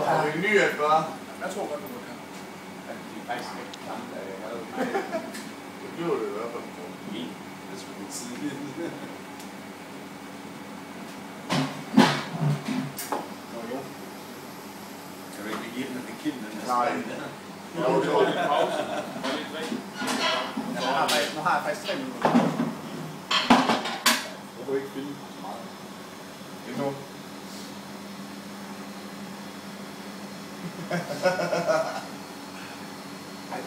Har du en ny at gøre? Jeg tror godt, du kan. Ja, de er faktisk ikke gamle. Det bliver det i hvert fald på min. Det skulle blive tidligt. Kan vi ikke give den en kilden? Nej. Nu har jeg faktisk 3 minutter. Jeg kunne ikke filme så meget. Endnu. Ej,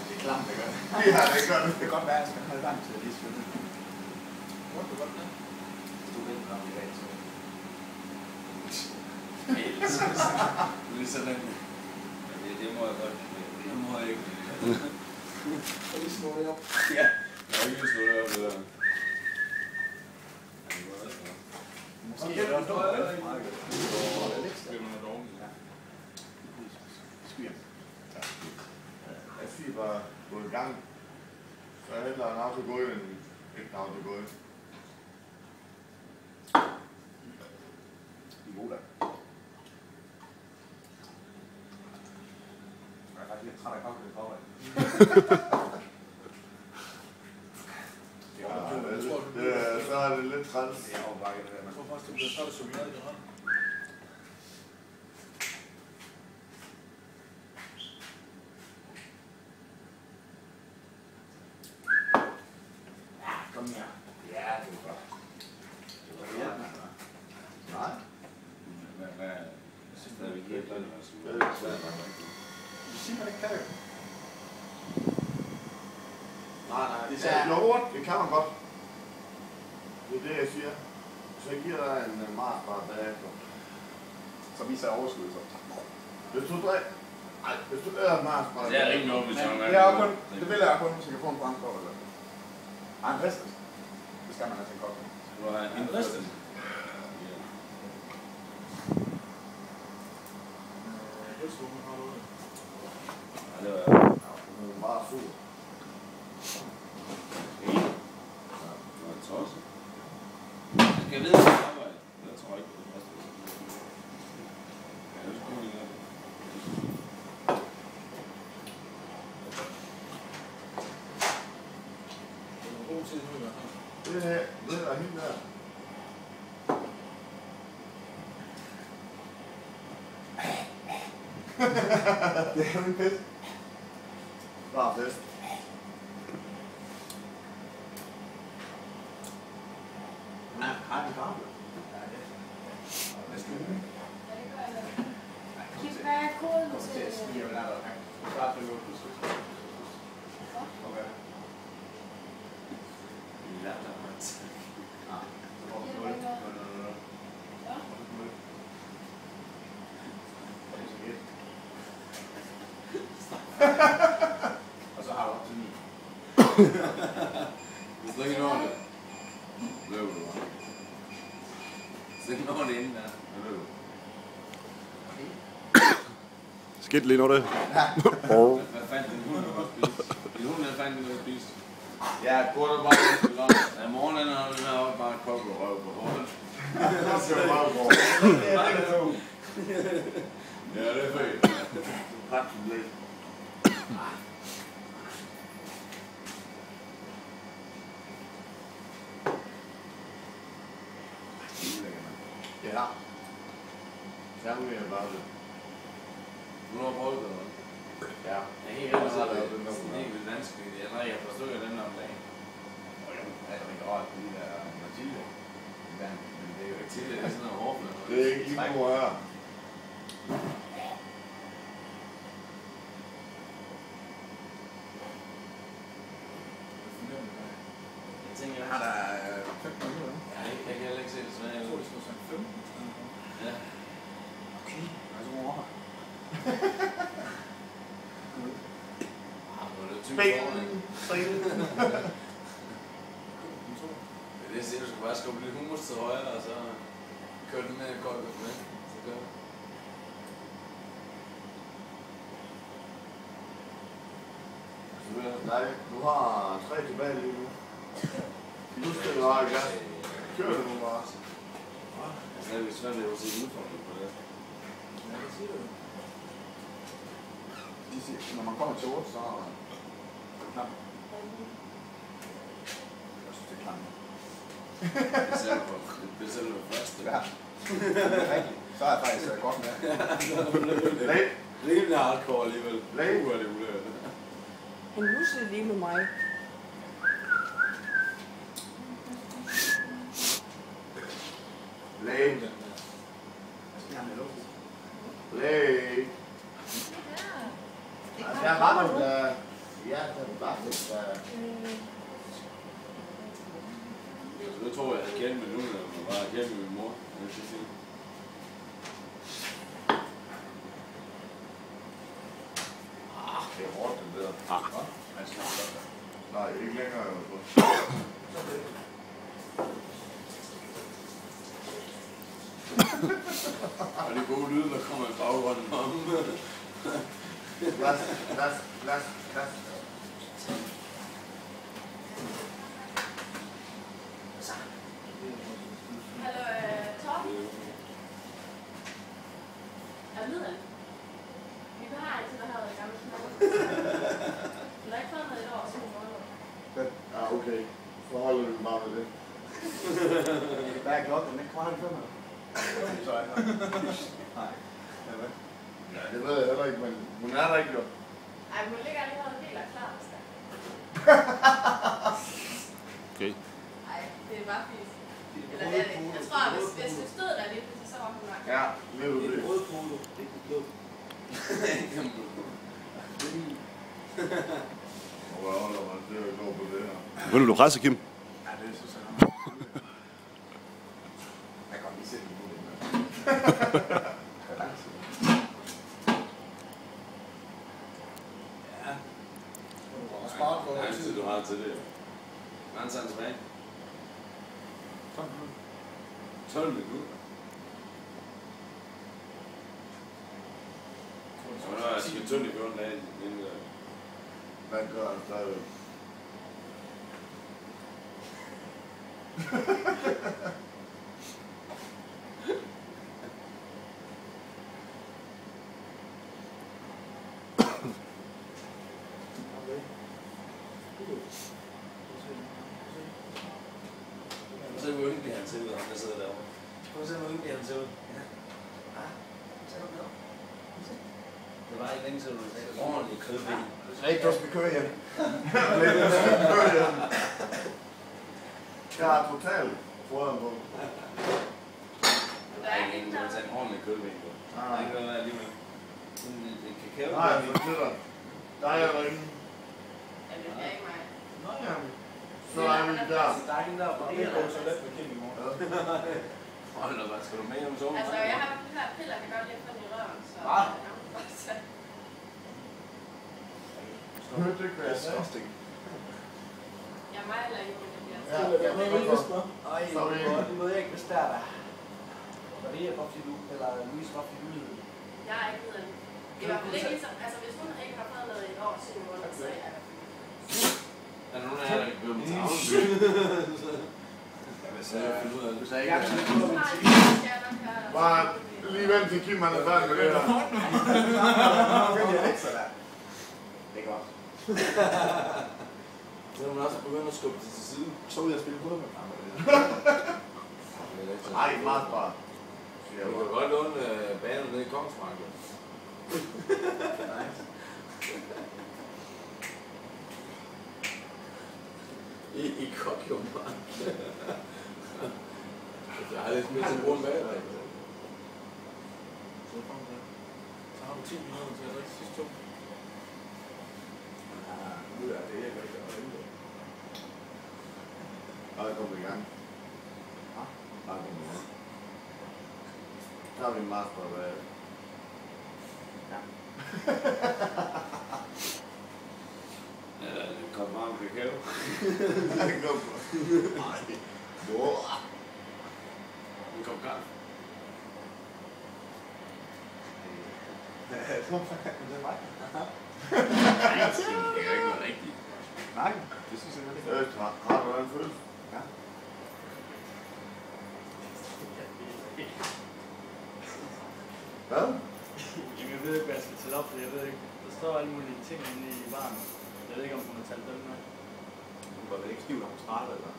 det er klamt, det gør det. Ja, det gør det. Det kan godt være, at jeg skal holde lang til at lige svømme. Hvor er du godt med? Du ved nok i dag, så. Lige sådan. Det må jeg godt. Det må jeg ikke. Så lige slå det op. Ja, jeg har ikke slå det op, det der. Måske er det også dårligt. Det er dårligt. Skyer. Jeg var gået i gang. Så jeg hellere en autogåi end ikke en autogåi. I god dag. Jeg er faktisk lidt træt af kaffe i forvejen. Så er det lidt træls. Jeg tror faktisk, det bliver så summeret i hånden. Kom her. Ja, det er godt. Det var det, nej. Hvad? Jeg synes, det er virkelig lidt. Det er lidt svært. Du siger, man ikke kan det. Nej. Det kan man godt. Det er det, jeg siger. Så jeg giver dig en Mars-bar bagefter. Så viser jeg overskud, så. Hvis du drikker... Nej, hvis du lader Mars-bar... Det er ikke noget, hvis jeg er det vil jeg kun, hvis jeg kan få en brandkår eller... Ej, en bristet. Det skal man altså ikke godt. Skal du have en bristet? Ja. Det var bare sur. Jeg ved ikke, hvad det er. Jeg tror ikke, det er det. Jeg husker ikke, det er en god tid nu, det er helt der. Det er en pisse. Bare fest. Har den kaffe? Ja, det er. Hvad skal du med? Ja, det gør jeg da. Hvad er koden til? Jeg skal lige have den. Du skal bare trykke ud. Okay. Lad dig, Mats. Ja, så får du 0. Ja. Og så har du op til 9. Hvis du ikke når det, løber du bare. Så ikke når det inden der, løber du. Skidt lige nu det. Hvad fandt din hund at spise? Din hund fandt den at spise. Ja, går der bare lidt til lunch. Ja, morgenen har du heroppe bare kok og røv på hovedet. Det er bare gå. Ja, det er fedt. Ret som lidt. Ja. Så vil jeg bare det. Du har prøvet det, eller? Ja. Jeg er helt vildt meget det. Det er helt vildt vanskeligt. Jeg forstår jo den om dagen. Og jeg er ikke rart på de der Mathilde. Men det er jo ikke til, det er sådan noget hårdflød. Det er ikke lige god her. Jeg tænker, jeg har der 15 minutter. Jeg kan heller ikke se det sådan. Jeg tror, det står sådan 15. Ja. Okay. Altså, hvor er det siger, du skal bare skubbe lidt hummus til højre, og så kører den med godt med. Så gør det. Nej, du har 3 tilbage lige nu. Nu skal du have gas. Kør det nu bare. Altså, det er svært at se udfordring på det. Ja, det siger du. når man kommer til 8, så er det knap. Jeg synes, det er klamt. Det er selv det første. Ja. Rigtigt. Så er jeg faktisk godt med. Læg. Rimelig hardcore alligevel. Læg. Er det ulært. Han nussede lige med mig. Læg. Læg. Der var nogle, ja, der var lidt, Jeg tror, jeg havde kendt med nu, når man var kendt med min mor. det er hårdt, den der. Nej, ikke længere. Og det er gode lyde, der kommer i baggrunden om. Lad. Hallo, Tom? Er lyden? Vi har altid der havde gamle knopper. Du har ikke fået noget i år, så Ja, okay. Forholder vi bare med det. Hvad er klokken? Den er 4:45. Nej. Ja, det ved jeg heller ikke, men hun er der ikke jo. Ej, hun ligger lige og helt klar, hvis der. Okay. Ej, det er bare fint. Eller det er det. Jeg tror, hvis du stod der lidt, så var hun nok. Ja, ved du det. Det er rødpude. Det er blå. Hvor holder man til at gå på det her? Vil du blive presset, Kim? Ja, det synes jeg. Jeg kan lige sætte den på det. Hvor lang tid du har til det? Hvor lang tid er han tilbage? 12 minutter. Så nu er jeg skidt tynd i 14 dage, inden Hvad gør han stadig? Så hvor yndelig han ser ud, ham der sidder derovre. Prøv at se, hvor yndelig han ser ud. Ja. Ser du det? Det var ikke længe siden, du sagde ordentligt kødben. Rigtig, du skal køre hjem. Jeg har totalt fodret på. Der er ikke ingen, der vil tage en ordentlig kødben på. Der er ikke noget af lige med. En kakao. Nej, for det der er jo ingen. Ja, det er ikke mig. Nej, jamen. Så er vi der. Der er ingen der på det. Det er så let med Kim i morgen. Hold da, hvad skal du med om solen? Altså, jeg har de her piller, kan godt lide at få den i røven, så... Hørte du ikke, hvad jeg sagde? Jeg er mig eller ikke, det bliver. Ja, jeg vil godt spørge. Ej, nu ved jeg ikke, hvis der er der. Maria, hvorfor siger du? Eller Louise, hvorfor siger du? Jeg er ikke videre. Det er i hvert fald ikke ligesom... Altså, hvis hun ikke har fået noget i et år, så er jeg Er der nogen af jer, der ikke bliver med tavlen? Hvis jeg ikke Bare lige vent til Kim, han er færdig med det her. Det er godt. Så er man også begyndt at skubbe det til siden. Så vil jeg spille fodbold. Nej, meget bare. Du kan godt låne banen nede i Kongsmark. I Kokjomark. Jeg har lidt mere til at bruge en bag. Så har du 10 minutter til at drikke sidste 2. Nu er det ikke rigtig at vente. Og jeg kommer i gang. Bare kom i gang. Der har vi en master, hvad? Ja. En kop varm kakao. Nej. Jo. En kop kaffe. Det er mig. Nej, det er ikke noget rigtigt. Nej, det synes jeg ikke. Har du en følelse? Ja. Hvad? Jamen, jeg ved ikke, hvad jeg skal tælle op, for jeg ved ikke. Der står alle mulige ting inde i varmen. Jeg ved ikke, om hun har talt dem med. Hun var vel ikke stiv, når hun startede, eller?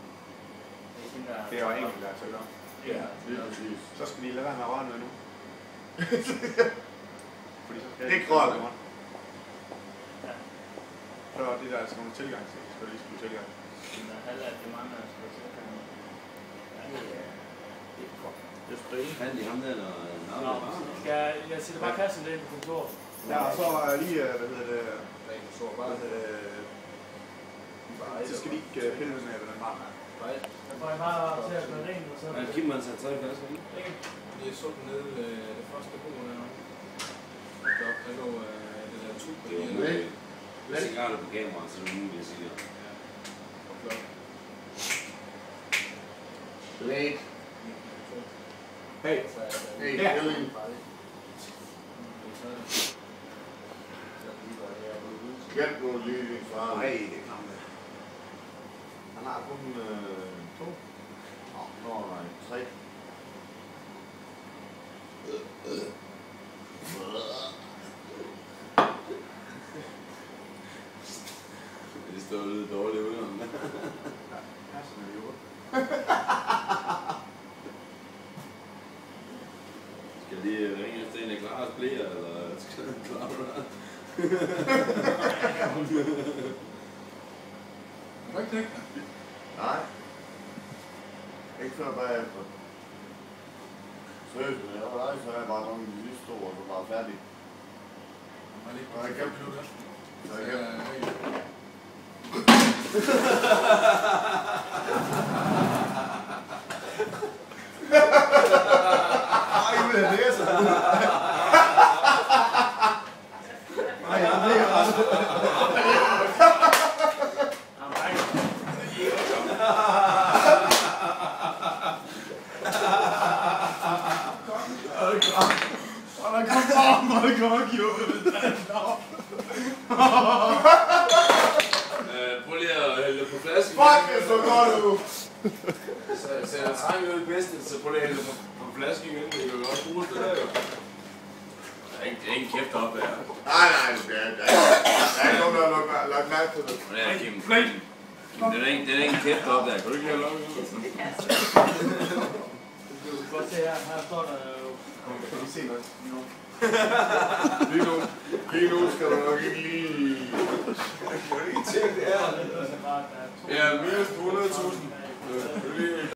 Det var enkelt, der så godt. Ja, lige præcis. Så skal vi lade være med at røre noget nu. Fordi så skal det er grønt. Ja. Så er det der altså nogle tilgang til. Så lige skulle tilgang. Men halv af det mange, der skal tilgang. Ja, det er godt. Det er spændende. Fandt I ham der, eller? Nå, jeg sætter bare kassen lidt på kontoret. Ja, og så lige, hvad hedder det? Så skal vi ikke pille med, hvad den har. Jeg får bare til at gøre rent, og så... Ja, Kim har sat 3 flasker i. Jeg så den nede det første bord der. Der lå det der tub på det. Hvis I har det på kameraet, så er det muligt at sige det. Blake. Hey. Hey, Ellen. Hjælp nu lige fra. Nej, det er klamt. Han har kun 2. Nå, nej, 3. Det står lidt dårligt ud om det. Ja, sådan er det jo. Skal lige ringe efter en af Klares blæer, eller skal den klare dig? Må ikke knække dig? Nej. Ikke før bagefter. Seriøst, jeg var der, så jeg bare nogle af de sidste 2 år, så var færdig. Må jeg lige bare blive det? Så jeg kan. Ej, det er det, så. Ej, det er også. Det kommer gjort. Prøv lige at hælde på flasken. Fuck, det er så godt ud. Så jeg trænger jo det bedste, så prøv lige at hælde på flasken igen. Det kan jo også bruges det der jo. Der er ikke kæft op der. Nej, det er ikke nogen, der har lagt mærke til det. Det er Kim. Det er ikke kæft op der. Kan du ikke hælde op? Du kan godt se her står der jo... Kan vi se noget? Lige nu skal du nok ikke lige... Jeg kan ikke tænke det her. Ja, minus 200.000.